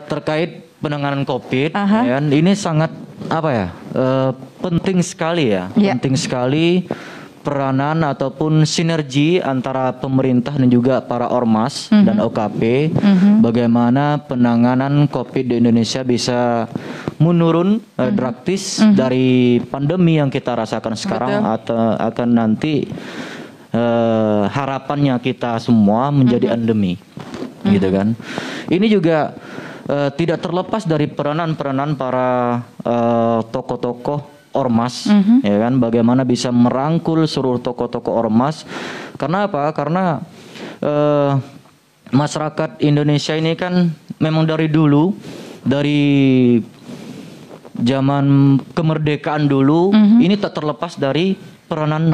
Terkait penanganan COVID, Aha. ya, ini sangat penting sekali ya, Ya. penting sekali peranan ataupun sinergi antara pemerintah dan juga para ormas dan OKP, bagaimana penanganan COVID di Indonesia bisa menurun drastis dari pandemi yang kita rasakan sekarang atau akan nanti harapannya kita semua menjadi endemi, gitu kan. Ini juga tidak terlepas dari peranan-peranan para tokoh-tokoh ormas, ya kan, bagaimana bisa merangkul seluruh tokoh-tokoh ormas. Karena apa? Karena masyarakat Indonesia ini kan memang dari dulu, dari zaman kemerdekaan dulu, ini tak terlepas dari peranan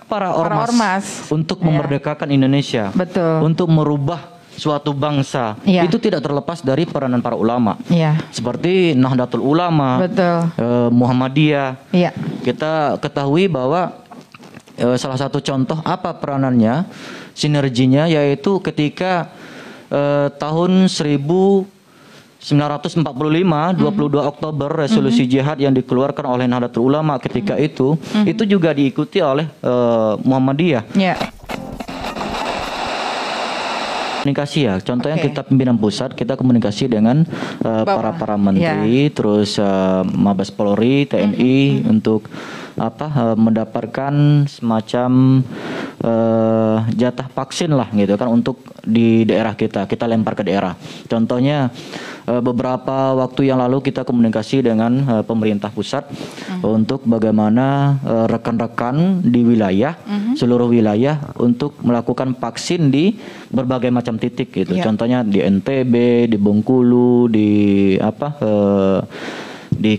para ormas untuk memerdekakan Indonesia, Betul. untuk merubah suatu bangsa. Itu tidak terlepas dari peranan para ulama, seperti Nahdlatul Ulama, Muhammadiyah. Kita ketahui bahwa salah satu contoh apa peranannya, sinerginya, yaitu ketika tahun 1945, 22 Oktober, resolusi jihad yang dikeluarkan oleh Nahdlatul Ulama ketika itu juga diikuti oleh Muhammadiyah. Komunikasi ya, contohnya kita pimpinan pusat, kita komunikasi dengan para menteri, terus Mabes Polri, TNI untuk mendapatkan semacam jatah vaksin lah gitu kan, untuk di daerah kita lempar ke daerah. Contohnya beberapa waktu yang lalu kita komunikasi dengan pemerintah pusat untuk bagaimana rekan-rekan di wilayah, seluruh wilayah, untuk melakukan vaksin di berbagai macam titik gitu. Contohnya di NTB, di Bengkulu, di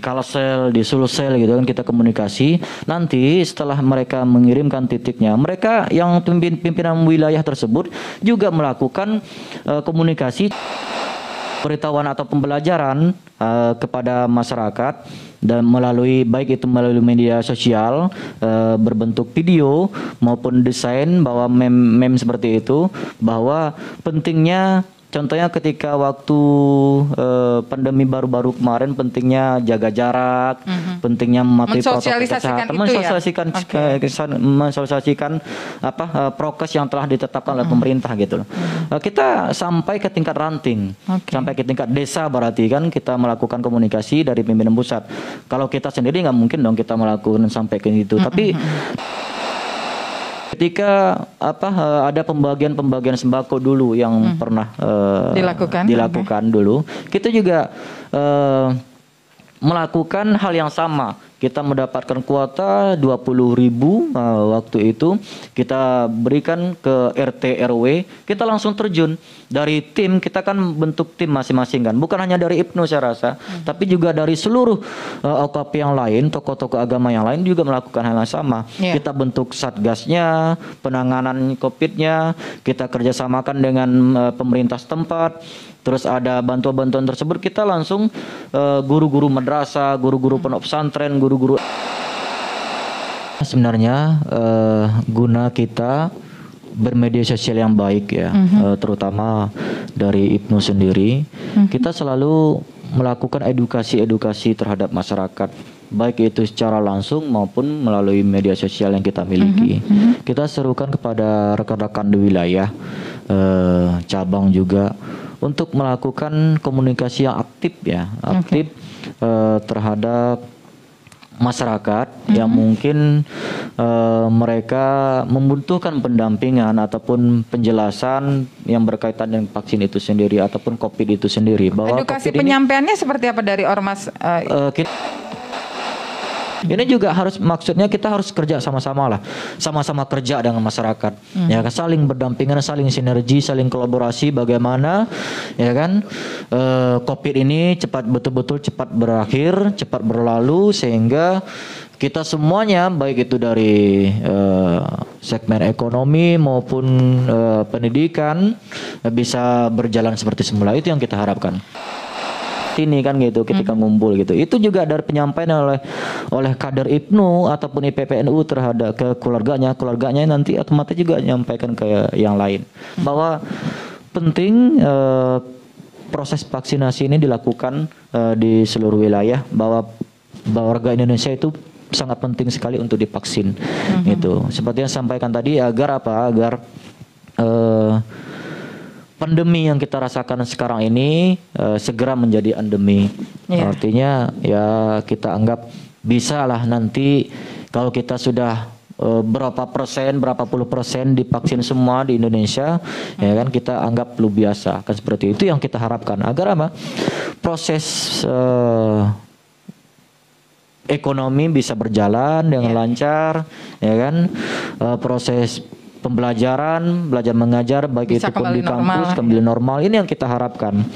Kalsel, di Sulsel gitu kan, kita komunikasi. Nanti setelah mereka mengirimkan titiknya, mereka yang pimpinan wilayah tersebut juga melakukan komunikasi, pemberitahuan atau pembelajaran kepada masyarakat, dan baik itu melalui media sosial berbentuk video maupun desain, bahwa meme seperti itu, bahwa pentingnya, contohnya ketika waktu pandemi baru-baru kemarin, pentingnya jaga jarak, pentingnya mematuhi protokol kesehatan, mensosialisasikan prokes yang telah ditetapkan oleh pemerintah gitu loh. Kita sampai ke tingkat ranting, sampai ke tingkat desa, berarti kan kita melakukan komunikasi dari pimpinan pusat. Kalau kita sendiri nggak mungkin dong kita melakukan sampai ke itu, tapi ketika ada pembagian sembako dulu yang pernah dilakukan dulu, kita juga melakukan hal yang sama. Kita mendapatkan kuota 20.000 waktu itu, kita berikan ke RT RW, kita langsung terjun dari tim, kita kan bentuk tim masing-masing kan, bukan hanya dari IPNU saya rasa, tapi juga dari seluruh OKP yang lain, tokoh-tokoh agama yang lain juga melakukan hal yang sama. Kita bentuk satgasnya, penanganan COVID-nya, kita kerjasamakan dengan pemerintah setempat. Terus ada bantuan-bantuan tersebut, kita langsung guru-guru madrasah, guru-guru pondok pesantren, guru-guru. Sebenarnya guna kita bermedia sosial yang baik ya, terutama dari IPNU sendiri, kita selalu melakukan edukasi terhadap masyarakat, baik itu secara langsung maupun melalui media sosial yang kita miliki. Kita serukan kepada rekan-rekan di wilayah, cabang juga, untuk melakukan komunikasi yang aktif ya, terhadap masyarakat yang mungkin mereka membutuhkan pendampingan ataupun penjelasan yang berkaitan dengan vaksin itu sendiri ataupun COVID itu sendiri. Bahwa edukasi COVID penyampaiannya seperti apa dari ormas? Ini juga harus, maksudnya kita harus kerja sama-sama lah, sama-sama kerja dengan masyarakat, ya kan, saling berdampingan, saling sinergi, saling kolaborasi, bagaimana ya kan COVID ini betul-betul cepat berakhir, cepat berlalu, sehingga kita semuanya, baik itu dari segmen ekonomi maupun pendidikan, bisa berjalan seperti semula. Itu yang kita harapkan ini kan gitu, ketika ngumpul gitu. Itu juga dari penyampaian oleh kader IPNU ataupun IPPNU terhadap ke keluarganya nanti otomatis juga menyampaikan ke yang lain, bahwa penting proses vaksinasi ini dilakukan di seluruh wilayah, bahwa warga Indonesia itu sangat penting sekali untuk divaksin. Itu seperti yang sampaikan tadi, agar apa? Agar pandemi yang kita rasakan sekarang ini segera menjadi endemi. Artinya ya kita anggap bisa lah nanti kalau kita sudah berapa puluh persen divaksin semua di Indonesia, ya kan, kita anggap lu biasa, kan seperti itu yang kita harapkan, agar apa? Proses ekonomi bisa berjalan dengan lancar, ya kan, proses pembelajaran, belajar mengajar baik Bisa itu pun di kembali normal. kampus kembali normal, ini yang kita harapkan.